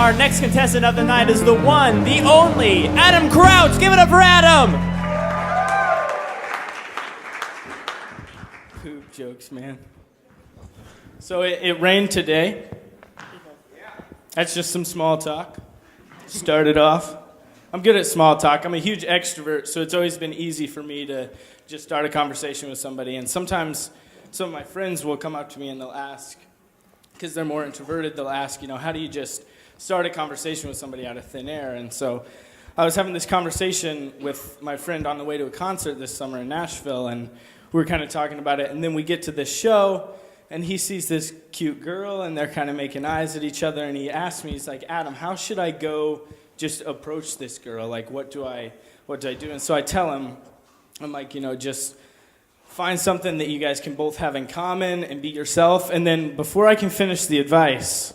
Our next contestant of the night is the one, the only, Adam Crouch. Give it up for Adam. Poop jokes, man. So it rained today. That's just some small talk. Started off. I'm good at small talk. I'm a huge extrovert, so it's always been easy for me to just start a conversation with somebody. And sometimes some of my friends will come up to me and they'll ask, because they're more introverted, they'll ask, how do you just start a conversation with somebody out of thin air? And so I was having this conversation with my friend on the way to a concert this summer in Nashville, and we were kind of talking about it. And then we get to this show, and he sees this cute girl, and they're kind of making eyes at each other, and he asks me, he's like, Adam, how should I go just approach this girl? Like, what do I do? And so I tell him, I'm like, just find something that you guys can both have in common and be yourself. And then before I can finish the advice,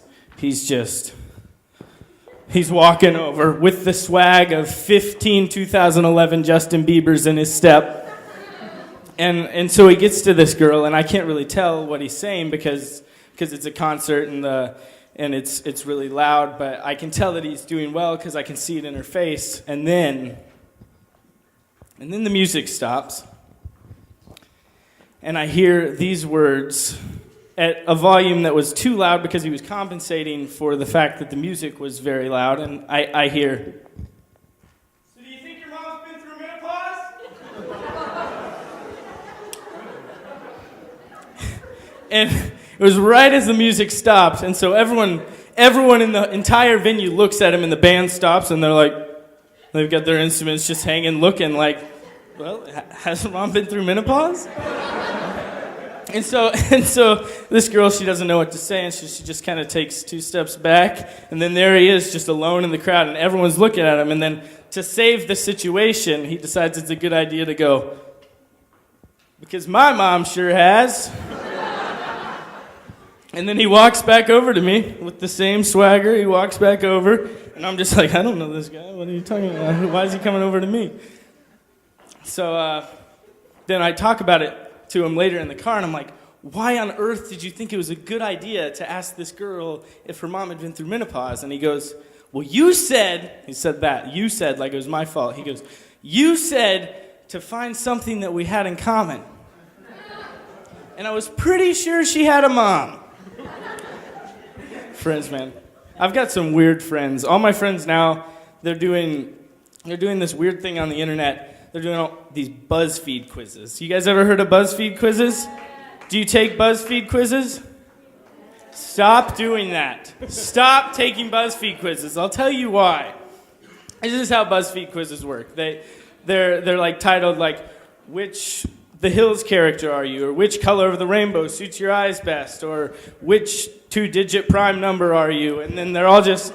he's walking over with the swag of 2011 Justin Bieber's in his step. And so he gets to this girl, and I can't really tell what he's saying because it's a concert and it's really loud, but I can tell that he's doing well because I can see it in her face. And then the music stops, and I hear these words at a volume that was too loud because he was compensating for the fact that the music was very loud, and I hear, "So do you think your mom's been through menopause?" And it was right as the music stopped, and so everyone in the entire venue looks at him, and the band stops, and they're like, they've got their instruments just hanging, looking like, well, has mom been through menopause? And so this girl, she doesn't know what to say, and she just kind of takes 2 steps back, and then there he is, just alone in the crowd, and everyone's looking at him, and then to save the situation, he decides it's a good idea to go, because my mom sure has. And then he walks back over to me with the same swagger. He walks back over, and I'm just like, I don't know this guy. What are you talking about? Why is he coming over to me? So then I talk about it to him later in the car, and I'm like, why on earth did you think it was a good idea to ask this girl if her mom had been through menopause? And he goes, well, you said like it was my fault. He goes, you said to find something that we had in common. And I was pretty sure she had a mom. Friends, man. I've got some weird friends. All my friends now, they're doing this weird thing on the internet. They're doing all these BuzzFeed quizzes. You guys ever heard of BuzzFeed quizzes? Do you take BuzzFeed quizzes? Stop doing that. Stop taking BuzzFeed quizzes. I'll tell you why. This is how BuzzFeed quizzes work. They're like titled like, which The Hills character are you? Or which color of the rainbow suits your eyes best? Or which 2-digit prime number are you? And then they're all just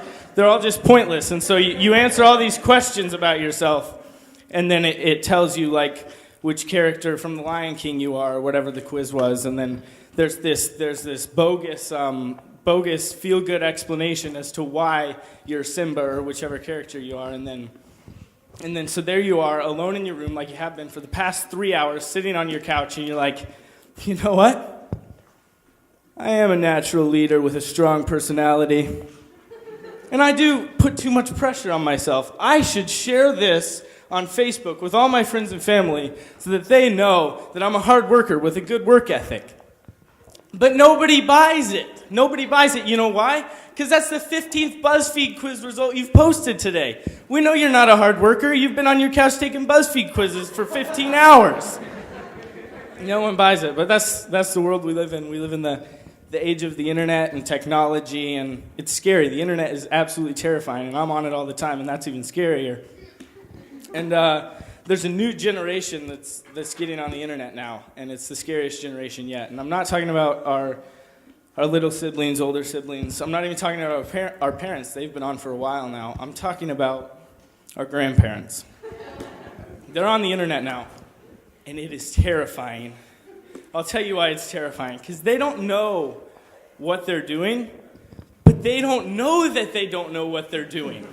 pointless. And so you answer all these questions about yourself, and then it tells you like which character from The Lion King you are, or whatever the quiz was. And then there's this bogus feel-good explanation as to why you're Simba or whichever character you are. And then so there you are, alone in your room like you have been for the past 3 hours, sitting on your couch, and you're like, you know what? I am a natural leader with a strong personality. And I do put too much pressure on myself. I should share this on Facebook with all my friends and family so that they know that I'm a hard worker with a good work ethic. But nobody buys it. Nobody buys it. You know why? Because that's the 15th BuzzFeed quiz result you've posted today. We know you're not a hard worker. You've been on your couch taking BuzzFeed quizzes for 15 hours. No one buys it, but that's the world we live in. We live in the age of the internet and technology, and it's scary. The internet is absolutely terrifying, and I'm on it all the time, and that's even scarier. And there's a new generation that's getting on the internet now, and it's the scariest generation yet. And I'm not talking about our little siblings, older siblings. I'm not even talking about our parents. They've been on for a while now. I'm talking about our grandparents. They're on the internet now, and it is terrifying. I'll tell you why it's terrifying. Because they don't know what they're doing, but they don't know that they don't know what they're doing.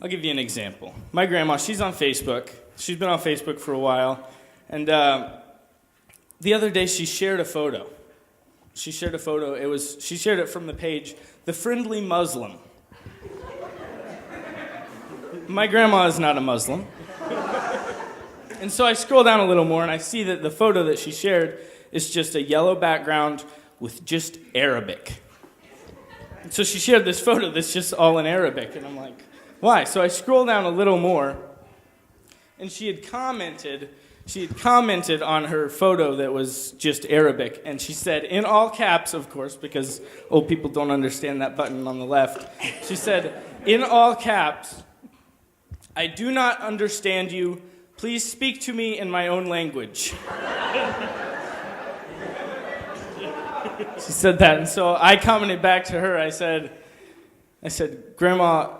I'll give you an example. My grandma, she's on Facebook. She's been on Facebook for a while. And the other day, she shared a photo. she shared a photo. She shared it from the page, The Friendly Muslim. My grandma is not a Muslim. And so I scroll down a little more and I see that the photo that she shared is just a yellow background with just Arabic. And so she shared this photo that's just all in Arabic, and I'm like, why? So I scroll down a little more, and she had commented on her photo that was just Arabic, and she said, in all caps, of course, because old people don't understand that button on the left, she said, in all caps, I do not understand you. Please speak to me in my own language. She said that, and so I commented back to her. I said, Grandma,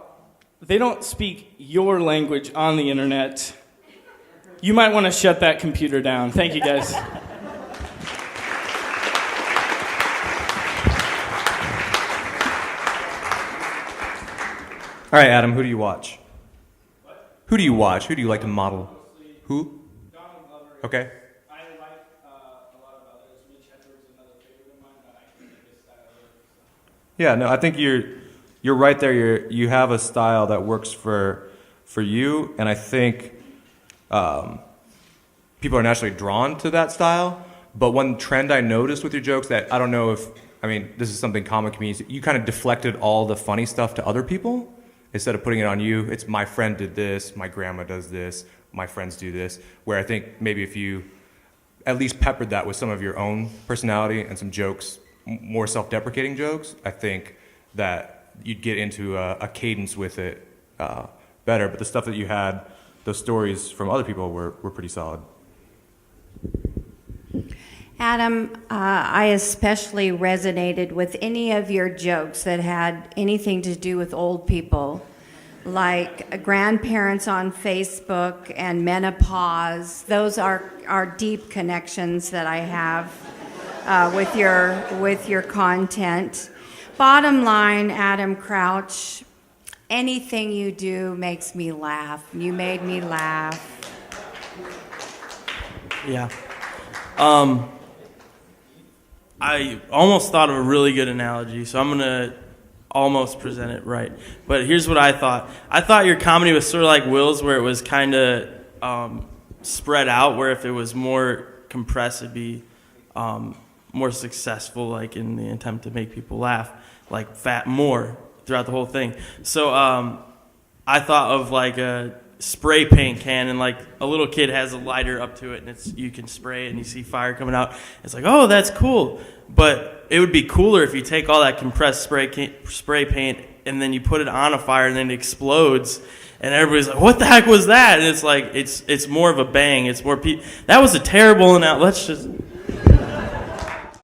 they don't speak your language on the internet. You might want to shut that computer down. Thank you, guys. All right, Adam, who do you watch? What? Who do you watch? Who do you like to model? Who? Donald Glover. Okay. I like a lot of others. Mitch Hedberg's another favorite of mine, but I can't make his style. Yeah, no, I think you're right there. You have a style that works for you, and I think people are naturally drawn to that style. But one trend I noticed with your jokes that I don't know if, I mean, this is something comic comedians, you kind of deflected all the funny stuff to other people instead of putting it on you. It's my friend did this, my grandma does this, my friends do this, where I think maybe if you at least peppered that with some of your own personality and some jokes, more self-deprecating jokes, I think that you'd get into a cadence with it better. But the stuff that you had, those stories from other people were pretty solid. Adam, I especially resonated with any of your jokes that had anything to do with old people, like grandparents on Facebook and menopause. Those are deep connections that I have with your content. Bottom line, Adam Crouch, anything you do makes me laugh. You made me laugh. Yeah. I almost thought of a really good analogy, so I'm going to almost present it right. But here's what I thought. I thought your comedy was sort of like Will's, where it was kind of spread out, where if it was more compressed, it'd be more successful, like in the attempt to make people laugh, like fat more throughout the whole thing. So I thought of like a spray paint can, and like a little kid has a lighter up to it, and you can spray it and you see fire coming out. It's like, oh, that's cool. But it would be cooler if you take all that compressed spray paint and then you put it on a fire and then it explodes, and everybody's like, what the heck was that? And it's like, it's more of a bang. It's more that was a terrible let's just